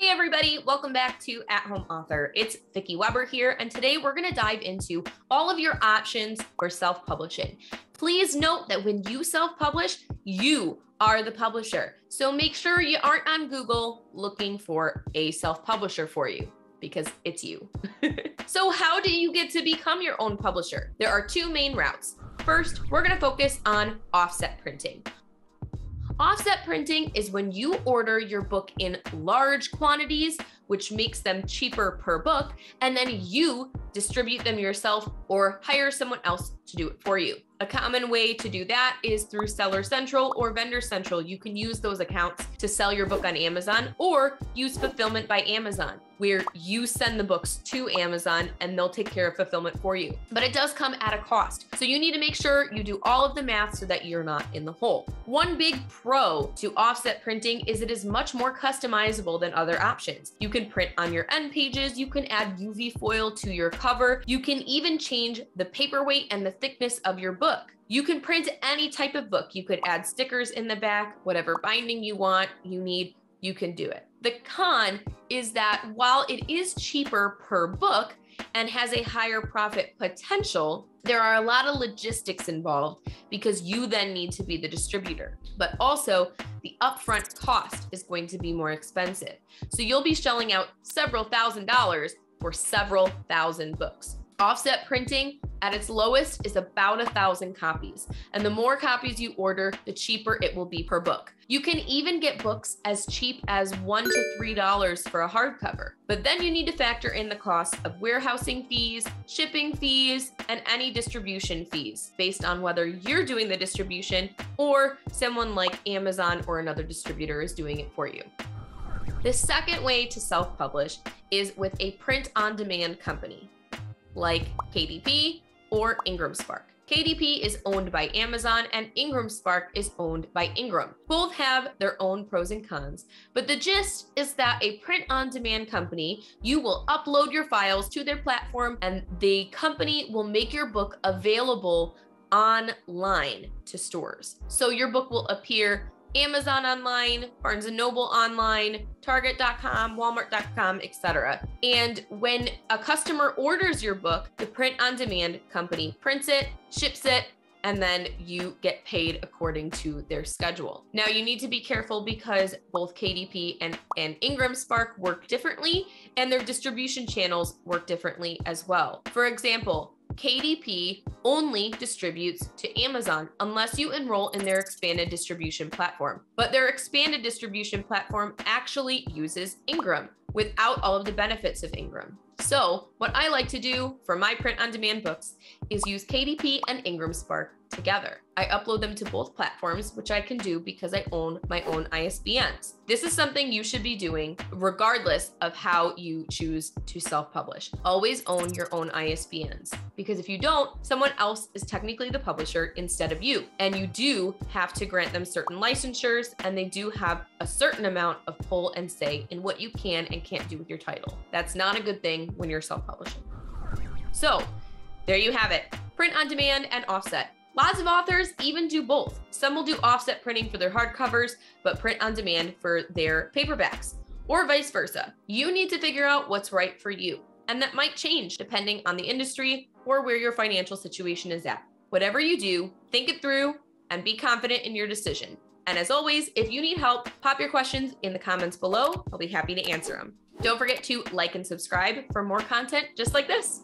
Hey everybody, welcome back to At Home Author. It's Vicki Weber here, and today we're going to dive into all of your options for self-publishing. Please note that when you self-publish, you are the publisher. So make sure you aren't on Google looking for a self-publisher for you, because it's you. So how do you get to become your own publisher? There are two main routes. First, we're going to focus on offset printing. Offset printing is when you order your book in large quantities, which makes them cheaper per book, and then you distribute them yourself or hire someone else to do it for you. A common way to do that is through Seller Central or Vendor Central. You can use those accounts to sell your book on Amazon, or use Fulfillment by Amazon, where you send the books to Amazon and they'll take care of fulfillment for you. But it does come at a cost. So you need to make sure you do all of the math so that you're not in the hole. One big pro to offset printing is it is much more customizable than other options. You can print on your end pages, you can add UV foil to your cover, you can even change the paperweight and the thickness of your book. You can print any type of book. You could add stickers in the back, whatever binding you want, you need, you can do it. The con is that while it is cheaper per book and has a higher profit potential, there are a lot of logistics involved because you then need to be the distributor. But also the upfront cost is going to be more expensive. So you'll be shelling out several $1,000s for several thousand books. Offset printing at its lowest is about 1,000 copies. And the more copies you order, the cheaper it will be per book. You can even get books as cheap as $1 to $3 for a hardcover. But then you need to factor in the cost of warehousing fees, shipping fees, and any distribution fees based on whether you're doing the distribution or someone like Amazon or another distributor is doing it for you. The second way to self-publish is with a print-on-demand company like KDP or IngramSpark. KDP is owned by Amazon and IngramSpark is owned by Ingram. Both have their own pros and cons, but the gist is that a print-on-demand company, you will upload your files to their platform and the company will make your book available online to stores. So your book will appear Amazon online, Barnes & Noble online, Target.com, Walmart.com, etc. And when a customer orders your book, the print-on-demand company prints it, ships it, and then you get paid according to their schedule. Now you need to be careful because both KDP and IngramSpark work differently and their distribution channels work differently as well. For example, KDP only distributes to Amazon unless you enroll in their expanded distribution platform. But their expanded distribution platform actually uses Ingram without all of the benefits of Ingram. So what I like to do for my print-on-demand books is use KDP and IngramSpark together. I upload them to both platforms, which I can do because I own my own ISBNs. This is something you should be doing regardless of how you choose to self-publish. Always own your own ISBNs, because if you don't, someone else is technically the publisher instead of you. And you do have to grant them certain licensures, and they do have a certain amount of pull and say in what you can and can't do with your title. That's not a good thing when you're self-publishing. So there you have it, print on demand and offset. Lots of authors even do both. Some will do offset printing for their hardcovers, but print on demand for their paperbacks, or vice versa. You need to figure out what's right for you, and that might change depending on the industry or where your financial situation is at. Whatever you do, think it through and be confident in your decision. And as always, if you need help, pop your questions in the comments below. I'll be happy to answer them. Don't forget to like and subscribe for more content just like this.